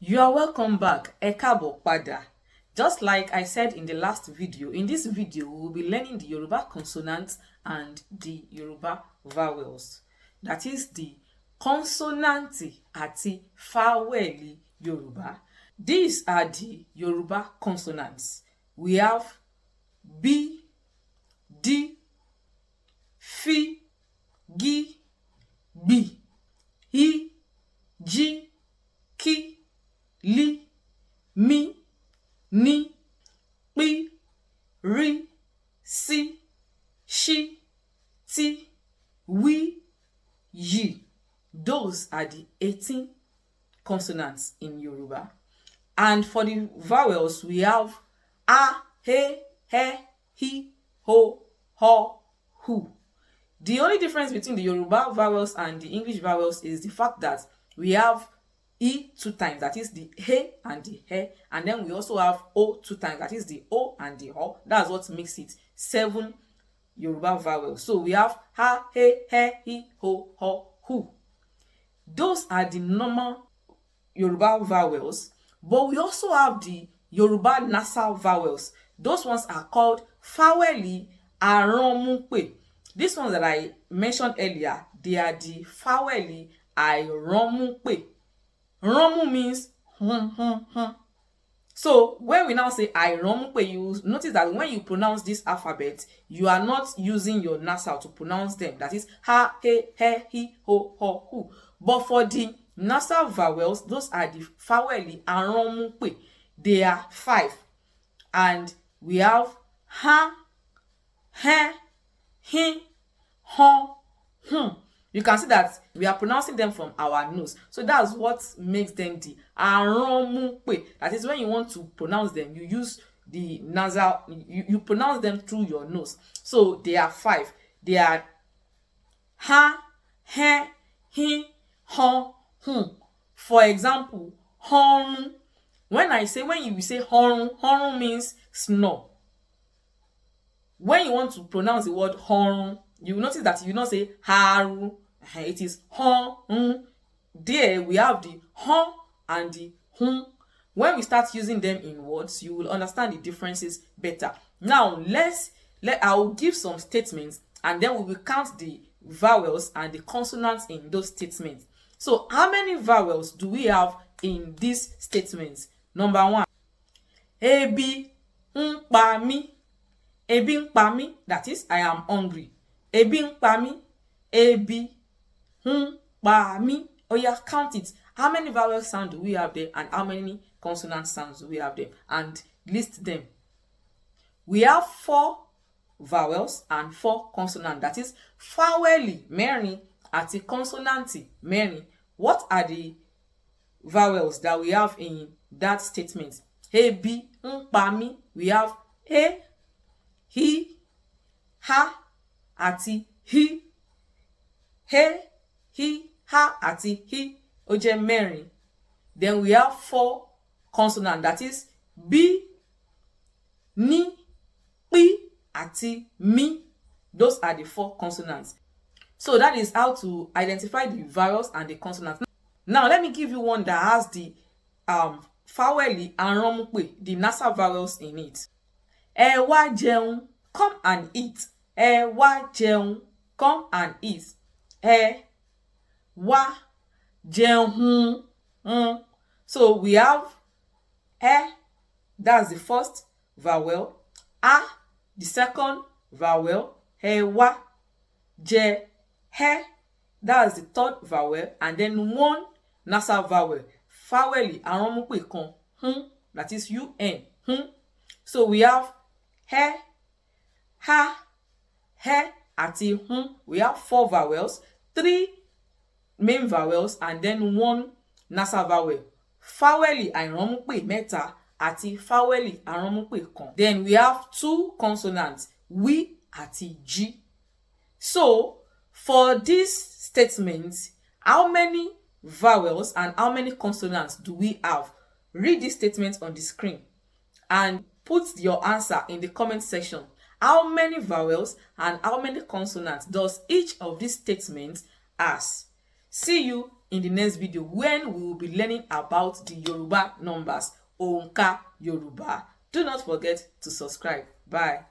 You are welcome back. Ẹ káàbọ̀ padà. Just like I said in the last video, in this video we will be learning the Yoruba consonants and the Yoruba vowels. That is the Konsonati àti Faweli Yoruba. These are the Yoruba consonants. We have B, D, F, G, B, I, J, K, Li, Mi, Ni, Pi, Ri, Si, Shi, Ti, Wi, Yi. Those are the 18 consonants in Yoruba. And for the vowels, we have A, He, Hi, Ho, Hu. The only difference between the Yoruba vowels and the English vowels is the fact that we have E 2 times, that is the He and the He, and then we also have O 2 times, that is the O and the Ho. That's what makes it 7 Yoruba vowels. So we have Ha, He, Hi, Ho, Hu. Those are the normal Yoruba vowels, but we also have the Yoruba nasal vowels. Those ones are called Faweli àti These ones that I mentioned earlier, they are the Faweli àti Romu means So when we now say àìrọ́múpé, you notice that when you pronounce this alphabet, you are not using your nasal to pronounce them. That is ha, he, hi, ho, hu. But for the nasal vowels, those are the Faweli àìrọ́múpé. They are 5. And we have ha, he, hi, ho, hum. You can see that we are pronouncing them from our nose. So that's what makes them the àìrọ́múpé. That is, when you want to pronounce them, you use the nasal, you pronounce them through your nose. So they are 5. They are ha, he, hi, ho, hum. For example, horn. When you say horn means snore. When you want to pronounce the word horn, you will notice that you not say haru. It is horn. There we have the hon and the hum. When we start using them in words, you will understand the differences better. Now I will give some statements, and then we will count the vowels and the consonants in those statements. So how many vowels do we have in these statements? Number 1, ebi ń pa mí. Ebi ń pa mí, that is, I am hungry. Ebi ń pa mí. Ebi ń pa mí. Oh yeah, count it. How many vowel sounds do we have there, and how many consonant sounds do we have there? And list them. We have 4 vowels and 4 consonants. That is Faweli mẹ́rin àti Konsonati mẹ́rin. What are the vowels that we have in that statement? Ebi ń pa mí. We have e, hi, ha àti hi. He, hi, ha àti hi. Ó jẹ́ mẹ́rin. Then we have 4 consonants. That is b, ni, pi àti mi. Those are the 4 consonants. So that is how to identify the vowels and the consonants. Now let me give you one that has the Faweli àìrọ́múpé, the nasal vowels in it. Ẹ wá jẹun, come and eat. Ẹ wá jẹun, come and eat. Ẹ wá jẹun. So we have e, that's the first vowel. A, the second vowel. Ẹ wá. Jẹ, he, that's the third vowel. And then 1 nasal vowel. Faweli àìrọ́múpé kan, that is un. So we have he, ha, he àti hum. We have 4 vowels, 3 main vowels, and then 1 nasal vowel. Faweli àìrọ́múpé mẹ́ta àti Faweli àìrọ́múpé kan. Then we have 2 consonants, wi àti ji. So for this statement, how many vowels and how many consonants do we have? Read this statement on the screen and put your answer in the comment section. How many vowels and how many consonants does each of these statements has? See you in the next video when we will be learning about the Yoruba numbers. Òǹkà Yoruba. Do not forget to subscribe. Bye.